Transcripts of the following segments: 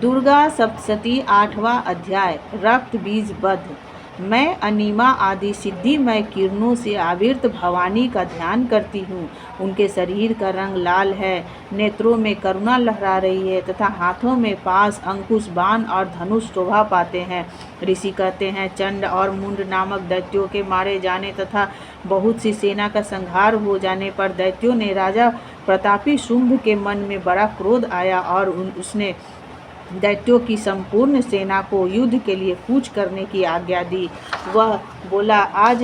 दुर्गा सप्तशती 8वां अध्याय। रक्त बीज वध। मैं अनिमा आदि सिद्धिमय किरणों से आविर्त भवानी का ध्यान करती हूँ। उनके शरीर का रंग लाल है, नेत्रों में करुणा लहरा रही है तथा हाथों में पास, अंकुश, बाण और धनुष शोभा पाते हैं। ऋषि कहते हैं, चंड और मुंड नामक दैत्यों के मारे जाने तथा बहुत सी सेना का संहार हो जाने पर दैत्यों ने राजा प्रतापी शुंभ के मन में बड़ा क्रोध आया और उसने दैत्यों की संपूर्ण सेना को युद्ध के लिए कूच करने की आज्ञा दी। वह बोला, आज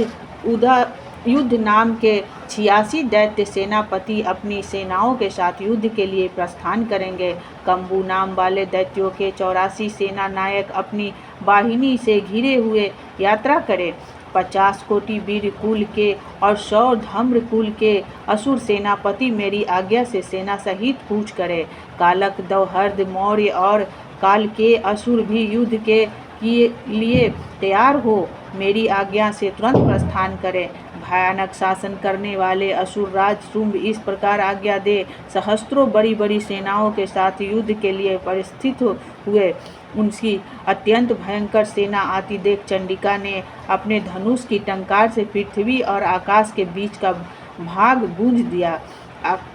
युद्ध नाम के 86 दैत्य सेनापति अपनी सेनाओं के साथ युद्ध के लिए प्रस्थान करेंगे। कंबू नाम वाले दैत्यों के 84 सेना नायक अपनी वाहिनी से घिरे हुए यात्रा करें। 50 कोटि वीर कुल के और 100 धम्र कुल के असुर सेनापति मेरी आज्ञा से सेना सहित कूच करे। कालक, दौहर्द, मौर्य और काल के असुर भी युद्ध के लिए तैयार हो मेरी आज्ञा से तुरंत प्रस्थान करें। भयानक शासन करने वाले असुर राज शुंभ इस प्रकार आज्ञा दे, सहस्त्रों बड़ी बड़ी सेनाओं के साथ युद्ध के लिए परिस्थित हुए। उनकी अत्यंत भयंकर सेना आती देख चंडिका ने अपने धनुष की टंकार से पृथ्वी और आकाश के बीच का भाग गूंज दिया।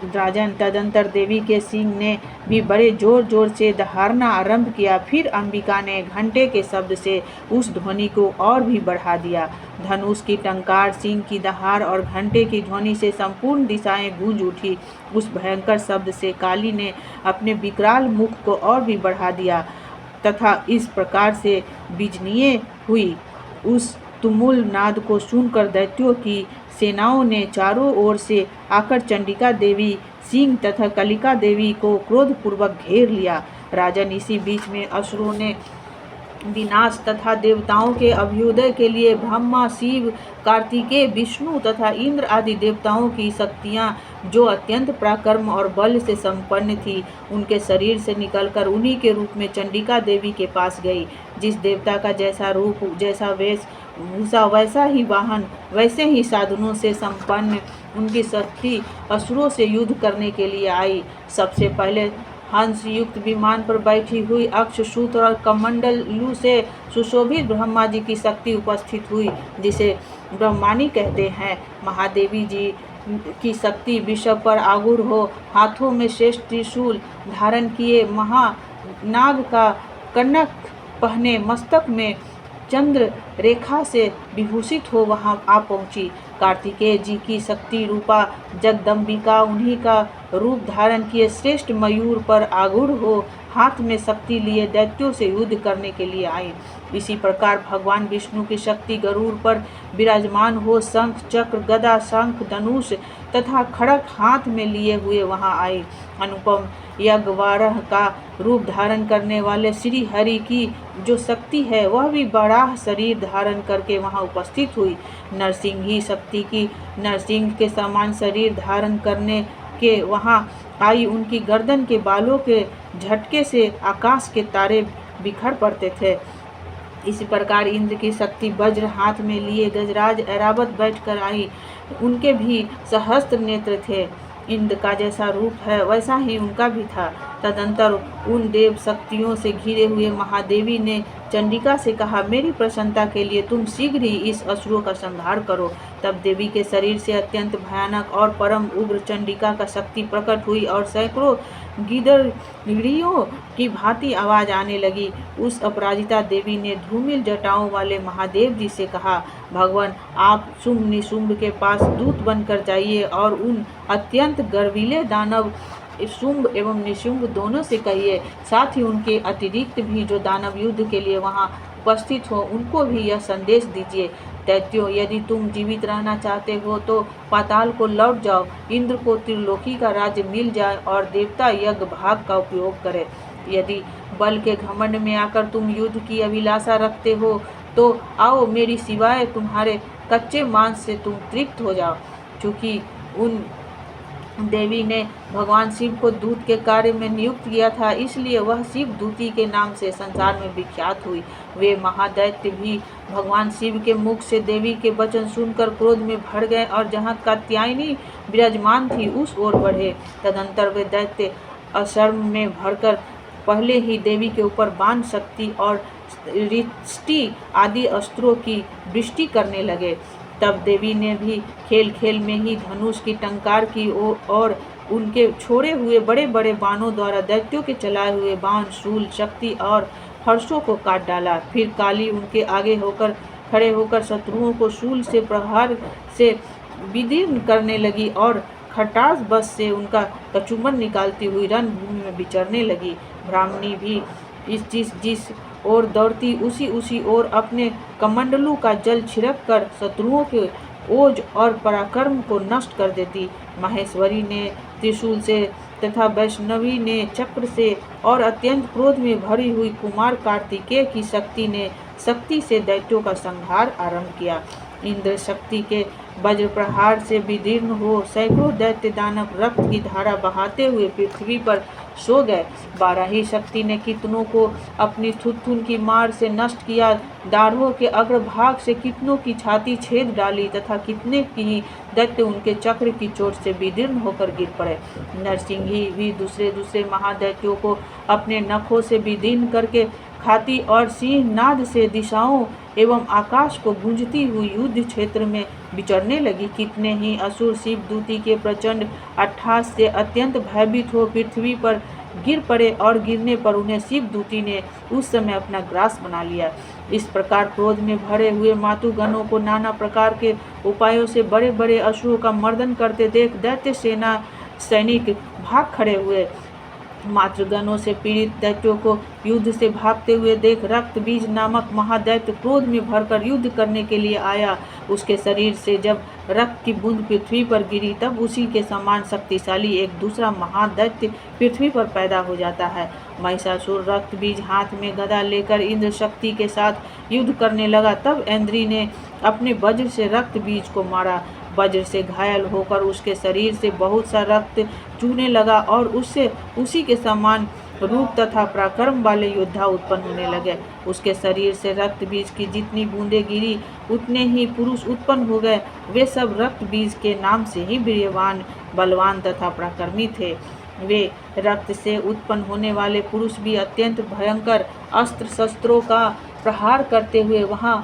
राजन, तदंतर देवी के सिंह ने भी बड़े जोर जोर से दहाड़ना आरंभ किया। फिर अंबिका ने घंटे के शब्द से उस ध्वनि को और भी बढ़ा दिया। धनुष की टंकार, सिंह की दहाड़ और घंटे की ध्वनि से संपूर्ण दिशाएं गूंज उठी। उस भयंकर शब्द से काली ने अपने विकराल मुख को और भी बढ़ा दिया तथा इस प्रकार से बिजनिये हुई। उस तुमुल नाद को सुनकर दैत्यों की सेनाओं ने चारों ओर से आकर चंडिका देवी, सिंह तथा कलिका देवी को क्रोधपूर्वक घेर लिया। राजन, इसी बीच में असुरों ने विनाश तथा देवताओं के अभ्युदय के लिए ब्रह्मा, शिव, कार्तिकेय, विष्णु तथा इंद्र आदि देवताओं की शक्तियां, जो अत्यंत पराक्रम और बल से संपन्न थी, उनके शरीर से निकलकर उन्हीं के रूप में चंडिका देवी के पास गई। जिस देवता का जैसा रूप, जैसा वेशभूषा, वैसा ही वाहन, वैसे ही साधनों से संपन्न उनकी शक्ति असुरों से युद्ध करने के लिए आई। सबसे पहले हंस युक्त विमान पर बैठी हुई अक्ष, सूत्र और कमंडलू से सुशोभित ब्रह्मा जी की शक्ति उपस्थित हुई, जिसे ब्रह्मानी कहते हैं। महादेवी जी की शक्ति विषव पर आगूढ़ हो, हाथों में श्रेष्ठ त्रिशूल धारण किए, महानाग का कनक पहने, मस्तक में चंद्र रेखा से विभूषित हो वहां आ पहुंची। कार्तिकेय जी की शक्ति रूपा जगदम्बिका उन्हीं का रूप धारण किए श्रेष्ठ मयूर पर आरूढ़ हो, हाथ में शक्ति लिए दैत्यों से युद्ध करने के लिए आई। इसी प्रकार भगवान विष्णु की शक्ति गरुड़ पर विराजमान हो, शंख, चक्र, गदा, शंख, धनुष तथा खड़ग हाथ में लिए हुए वहां आई। अनुपम यज्ञवारह का रूप धारण करने वाले श्री हरि की जो शक्ति है, वह भी बड़ा शरीर धारण करके वहां उपस्थित हुई। नरसिंही शक्ति की नरसिंह के समान शरीर धारण करने के वहां आई। उनकी गर्दन के बालों के झटके से आकाश के तारे बिखर पड़ते थे। इसी प्रकार इंद्र की शक्ति वज्र हाथ में लिए गजराज ऐरावत बैठकर आई। उनके भी सहस्त्र नेत्र थे। इंद्र का जैसा रूप है वैसा ही उनका भी था। तदंतर उन देव शक्तियों से घिरे हुए महादेवी ने चंडिका से कहा, मेरी प्रसन्नता के लिए तुम शीघ्र ही इस असुरों का संहार करो। तब देवी के शरीर से अत्यंत भयानक और परम उग्र चंडिका का शक्ति प्रकट हुई और सैकड़ों गिड़ियों की भांति आवाज आने लगी। उस अपराजिता देवी ने धूमिल जटाओं वाले महादेव जी से कहा, भगवान, आप शुंभ निशुंभ के पास दूत बनकर जाइए और उन अत्यंत गर्वीले दानव शुंभ एवं निशुंभ दोनों से कहिए, साथ ही उनके अतिरिक्त भी जो दानव युद्ध के लिए वहां उपस्थित हो, उनको भी यह संदेश दीजिए, दैत्यों, यदि तुम जीवित रहना चाहते हो तो पाताल को लौट जाओ, इंद्र को त्रिलोकी का राज्य मिल जाए और देवता यज्ञ भाग का उपयोग करे। यदि बल के घमंड में आकर तुम युद्ध की अभिलाषा रखते हो तो आओ, मेरी सिवाय तुम्हारे कच्चे मांस से तुम तृप्त हो जाओ। चूंकि उन देवी ने भगवान शिव को दूत के कार्य में नियुक्त किया था, इसलिए वह शिव दूती के नाम से संसार में विख्यात हुई। वे महादैत्य भी भगवान शिव के मुख से देवी के वचन सुनकर क्रोध में भर गए और जहाँ कात्यायनी विराजमान थी उस ओर बढ़े। तदंतर वे दैत्य अशर्म में भरकर पहले ही देवी के ऊपर बाण, शक्ति और रिष्टि आदि अस्त्रों की वृष्टि करने लगे। तब देवी ने भी खेल खेल में ही धनुष की टंकार की और उनके छोड़े हुए बड़े बड़े बाणों द्वारा दैत्यों के चलाए हुए बाण, शूल, शक्ति और फरसों को काट डाला। फिर काली उनके आगे खड़े होकर शत्रुओं को शूल से प्रहार से विदीर्ण करने लगी और खटास बस से उनका कचुम्बन निकालती हुई रणभूमि में विचरने लगी। ब्राह्मणी भी जिस ओर दौड़ती उसी ओर अपने कमंडलू का जल छिड़क कर शत्रुओं के ओज और पराक्रम को नष्ट कर देती। माहेश्वरी ने त्रिशूल से तथा वैष्णवी ने चक्र से और अत्यंत क्रोध में भरी हुई कुमार कार्तिकेय की शक्ति से दैत्यों का संहार आरंभ किया। इंद्र शक्ति के वज्र प्रहार से विदीर्ण हो सैकड़ों दैत्य दानव रक्त की धारा बहाते हुए पृथ्वी पर सो गए। बाराही शक्ति ने कितनों को अपनी थुथुन की मार से नष्ट किया। दाढ़ों के अग्रभाग से कितनों की छाती छेद डाली तथा कितने की दैत्य उनके चक्र की चोट से विदीर्ण होकर गिर पड़े। नरसिंही भी दूसरे महादैत्यों को अपने नखों से विदीर्ण करके खाती और सिंह नाद से दिशाओं एवं आकाश को गूंजती हुई युद्ध क्षेत्र में विचरने लगी। कितने ही असुर शिवदूती के प्रचंड अट्टहास से अत्यंत भयभीत हो पृथ्वी पर गिर पड़े और गिरने पर उन्हें शिवदूती ने उस समय अपना ग्रास बना लिया। इस प्रकार क्रोध में भरे हुए मातुगणों को नाना प्रकार के उपायों से बड़े बड़े असुरों का मर्दन करते देख दैत्य सेना सैनिक भाग खड़े हुए। मातृगणों से पीड़ित दैत्यों को युद्ध से भागते हुए देख रक्त बीज नामक महादैत्य क्रोध में भरकर युद्ध करने के लिए आया। उसके शरीर से जब रक्त की बूंद पृथ्वी पर गिरी तब उसी के समान शक्तिशाली एक दूसरा महादैत्य पृथ्वी पर पैदा हो जाता है। महिषासुर रक्त बीज हाथ में गदा लेकर इंद्र शक्ति के साथ युद्ध करने लगा। तब इंद्री ने अपने वज्र से रक्त बीज को मारा। वज्र से घायल होकर उसके शरीर से बहुत सा रक्त चूने लगा और उससे उसी के समान रूप तथा पराक्रम वाले योद्धा उत्पन्न होने लगे। उसके शरीर से रक्त बीज की जितनी बूंदें गिरी उतने ही पुरुष उत्पन्न हो गए। वे सब रक्त बीज के नाम से ही वीर्यवान, बलवान तथा पराक्रमी थे। वे रक्त से उत्पन्न होने वाले पुरुष भी अत्यंत भयंकर अस्त्र शस्त्रों का प्रहार करते हुए वहां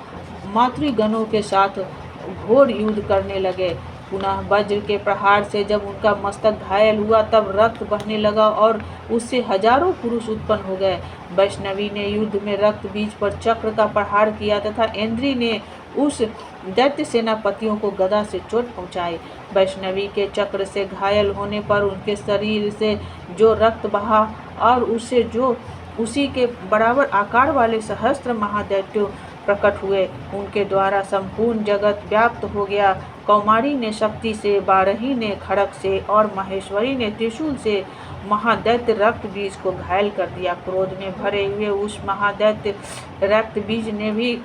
मातृगणों के साथ घोर युद्ध करने लगे। पुनः वज्र के प्रहार से जब उनका मस्तक घायल हुआ तब रक्त बहने लगा और उससे हजारों पुरुष उत्पन्न हो गए। वैष्णवी ने युद्ध में रक्त बीज पर चक्र का प्रहार किया तथा इंद्री ने उस दैत्य सेनापतियों को गदा से चोट पहुंचाई। वैष्णवी के चक्र से घायल होने पर उनके शरीर से जो रक्त बहा और उससे जो उसी के बराबर आकार वाले सहस्त्र महादैत्यों प्रकट हुए, उनके द्वारा संपूर्ण जगत व्याप्त हो गया। कौमारी ने शक्ति से, बारही ने खड़ग से और महेश्वरी ने त्रिशूल से महादैत्य रक्त बीज को घायल कर दिया। क्रोध में भरे हुए उस महादैत्य रक्त बीज ने भी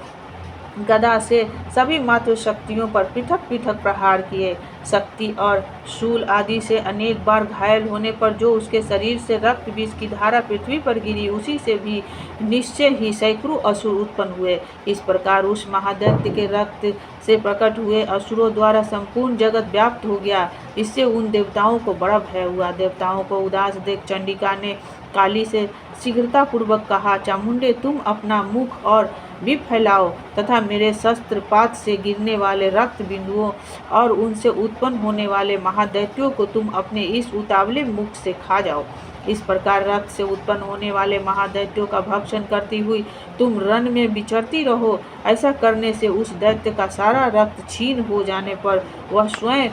गदा से सभी मातृ शक्तियों पर पृथक पृथक प्रहार किए। शक्ति और शूल आदि से अनेक बार घायल होने पर जो उसके शरीर से रक्त बीज की धारा पृथ्वी पर गिरी उसी से भी निश्चय ही सैकड़ों असुर उत्पन्न हुए। इस प्रकार उस महादैत्य के रक्त से प्रकट हुए असुरों द्वारा संपूर्ण जगत व्याप्त हो गया। इससे उन देवताओं को बड़ा भय हुआ। देवताओं को उदास देख चंडिका ने काली से शीघ्रतापूर्वक कहा, चामुंडे तुम अपना मुख और भी फैलाओ तथा मेरे शस्त्रपात से गिरने वाले रक्त बिंदुओं और उनसे उत्पन्न होने वाले महादैत्यों को तुम अपने इस उतावले मुख से खा जाओ। इस प्रकार रक्त से उत्पन्न होने वाले महादैत्यों का भक्षण करती हुई तुम रण में विचरती रहो। ऐसा करने से उस दैत्य का सारा रक्त छीन हो जाने पर वह स्वयं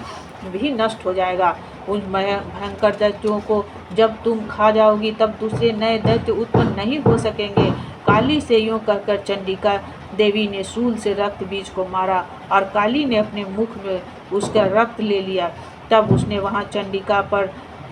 भी नष्ट हो जाएगा। उन भयंकर दैत्यों को जब तुम खा जाओगी तब दूसरे नए दैत्य उत्पन्न नहीं हो सकेंगे। काली से यूं कहकर चंडिका देवी ने शूल से रक्त बीज को मारा और काली ने अपने मुख में उसका रक्त ले लिया। तब उसने वहां चंडिका पर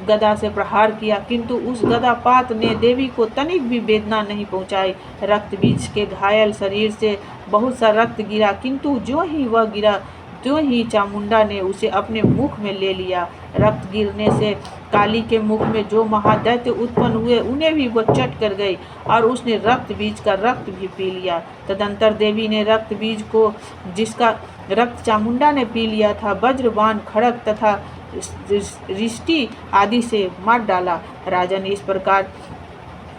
गदा से प्रहार किया, किंतु उस गदापात ने देवी को तनिक भी वेदना नहीं पहुंचाई। रक्त बीज के घायल शरीर से बहुत सा रक्त गिरा, किंतु जो ही वह गिरा त्यों ही चामुंडा ने उसे अपने मुख में ले लिया। रक्त गिरने से काली के मुख में जो महादैत्य उत्पन्न हुए उन्हें भी वह चट कर गई और उसने रक्त बीज का रक्त भी पी लिया। तदंतर देवी ने रक्त बीज को, जिसका रक्त चामुंडा ने पी लिया था, वज्रबाण, खड़ग तथा रिष्टि आदि से मार डाला। राजन, इस प्रकार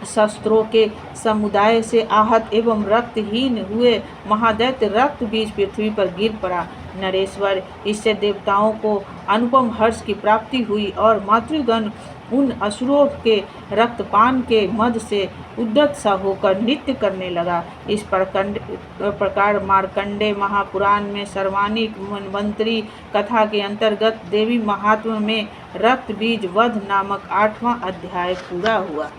शस्त्रों के समुदाय से आहत एवं रक्तहीन हुए महादैत्य रक्त बीज पृथ्वी पर गिर पड़ा। नरेश्वर, इससे देवताओं को अनुपम हर्ष की प्राप्ति हुई और मातृगण उन असुरों के रक्तपान के मद से उद्यत सा होकर नृत्य करने लगा। इस प्रकार मार्कंडेय महापुराण में सर्वानिक मन्वंतरी कथा के अंतर्गत देवी महात्म्य में रक्त बीज वध नामक 8वां अध्याय पूरा हुआ।